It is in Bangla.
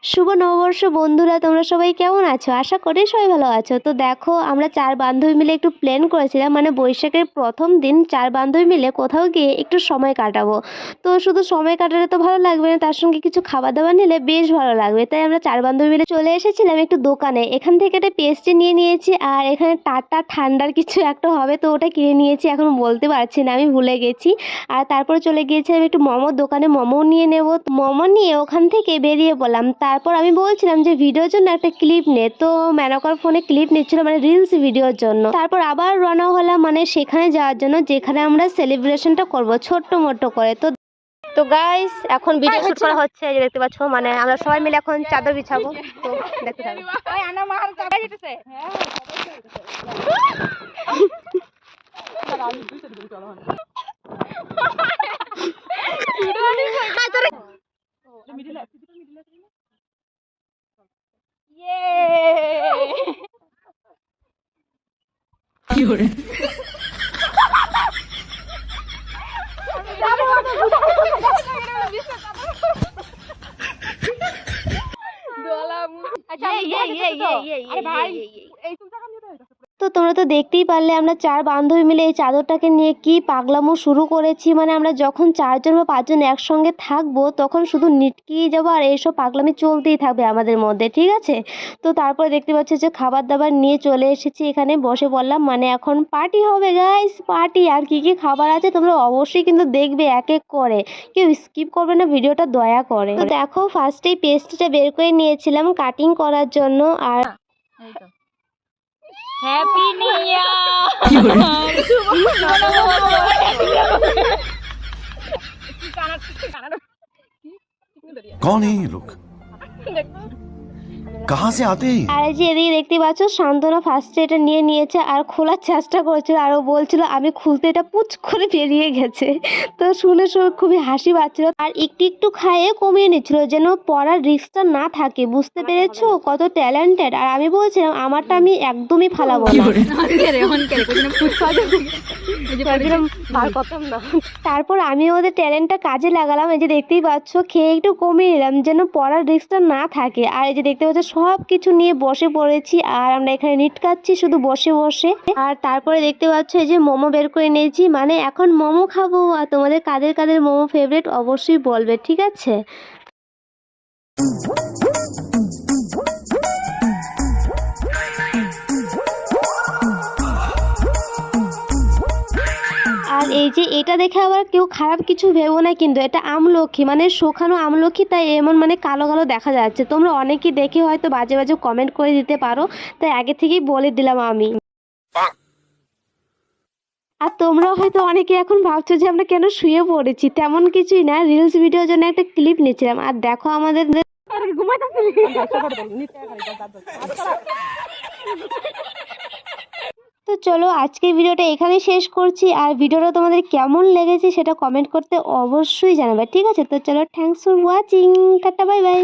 শুভ নববর্ষ বন্ধুরা, তোমরা সবাই কেমন আছো? আশা করি সবাই ভালো আছো। তো দেখো, আমরা 4 বান্ধবী মিলে একটু প্ল্যান করেছিলাম, মানে বৈশাখের প্রথম দিন 4 বান্ধবী মিলে কোথাও গিয়ে একটু সময় কাটাবো। তো শুধু সময় কাটালে তো ভালো লাগবে না, তার সঙ্গে কিছু খাবার দাবার নিলে বেশ ভালো লাগবে। তাই আমরা 4 বান্ধবী মিলে চলে এসেছিলাম একটু দোকানে। এখান থেকে একটা পেস্ট্রি নিয়ে নিয়েছি, আর এখানে টাটা ঠান্ডার কিছু একটা হবে, তো ওটা কিনে নিয়েছি। এখন বলতে পারছি না, আমি ভুলে গেছি। আর তারপরে চলে গিয়েছিলাম একটু মোমোর দোকানে, মোমো নিয়ে নেব। মোমো নিয়ে ওখান থেকে বেরিয়ে পড়লাম। তারপর আমি বলছিলাম যে ভিডিওর জন্য একটা ক্লিপ নে, তো মেনকার ফোনে ক্লিপ নিচ্ছিল, মানে রিলস ভিডিওর জন্য। তারপর আবার রওনা হলাম মানে সেখানে যাওয়ার জন্য যেখানে আমরা সেলিব্রেশনটা করব ছোট্ট মোট্ট করে। তো তো গাইস, এখন ভিডিও শুট করা হচ্ছে, এই যে দেখতে পাচ্ছ, মানে আমরা সবাই মিলে এখন চাদর বিছাবো। তো দেখতে থাকো। তো তোমরা তো দেখতেই পারলে আমরা 4 বান্ধবী মিলে এই চাদরটাকে নিয়ে কি পাগলামো শুরু করেছি। মানে আমরা যখন 4 জন বা 5 জন একসঙ্গে থাকবো তখন শুধু নিটকিয়ে যাবো, আর এইসব পাগলামি চলতেই থাকবে আমাদের মধ্যে, ঠিক আছে? তো তারপরে দেখতে পাচ্ছি যে খাবার দাবার নিয়ে চলে এসেছি, এখানে বসে পড়লাম। মানে এখন পার্টি হবে গাইস, পার্টি। আর কি কি খাবার আছে তোমরা অবশ্যই কিন্তু দেখবে এক এক করে, কেউ স্কিপ করবে না ভিডিওটা দয়া করে। তো দেখো, ফার্স্টেই পেস্টটা বের করে নিয়েছিলাম কাটিং করার জন্য। আর হ্যাপি নিউ ইয়ার। कौन है ये लोग? कहाँ से आते हैं? আর এই যে এদিকে দেখতে পাচ্ছ, শান্তনা ফার্স্টে এটা নিয়ে নিয়েছে আর খোলার চেষ্টা করছিল, আর ও বলছিল আমি খুলতে এটা পুচ করে বেরিয়ে গেছে। তো শুনে খুবই হাসি পাচ্ছিল, আর একটু একটু খাইয়ে কমিয়ে নিচ্ছিল যেন পড়ার রিস্কটা না থাকে। বুঝতে পেরেছো কত ট্যালেন্টেড? আর আমি বলছিলাম আমারটা আমি একদমই ফালাবো না। তারপর আমি ওদের ট্যালেন্টটা কাজে লাগালাম। এই যে দেখতেই পাচ্ছ, খেয়ে একটু কমিয়ে নিলাম যেন পড়ার রিস্কটা না থাকে। আর এই যে দেখতে পাচ্ছ সব কিছু নিয়ে বসে পড়েছি, আর আমরা এখানে নিটকাচ্ছি শুধু বসে বসে। আর তারপরে দেখতে পাচ্ছ এই যে মোমো বের করে নিয়েছি, মানে এখন মোমো খাবো। আর তোমাদের কাদের কাদের মোমো ফেভারিট অবশ্যই বলবে, ঠিক আছে? আর এই যে এটা দেখে আবার কেউ খারাপ কিছু ভেবো না, কিন্তু এটা আমলকি, মানে শুকানো আমলকি, তাই এমন মানে কালো কালো দেখা যাচ্ছে। তোমরা অনেকেই দেখে হয়তো বাজে বাজে কমেন্ট করে দিতে পারো, তাই আগে থেকেই বলে দিলাম আমি। আর তোমরা হয়তো অনেকে এখন ভাবছো যে আমরা কেন শুয়ে পড়েছি। তেমন কিছুই না, রিলস ভিডিওর জন্য একটা ক্লিপ নিয়েছিলাম। আর দেখো আমাদের তো চলো, আজকের ভিডিওটা এখানেই শেষ করছি। আর ভিডিওটা তোমাদের কেমন লেগেছে সেটা কমেন্ট করতে অবশ্যই জানাবে, ঠিক আছে? তো চলো, thanks for watching, tata, bye bye.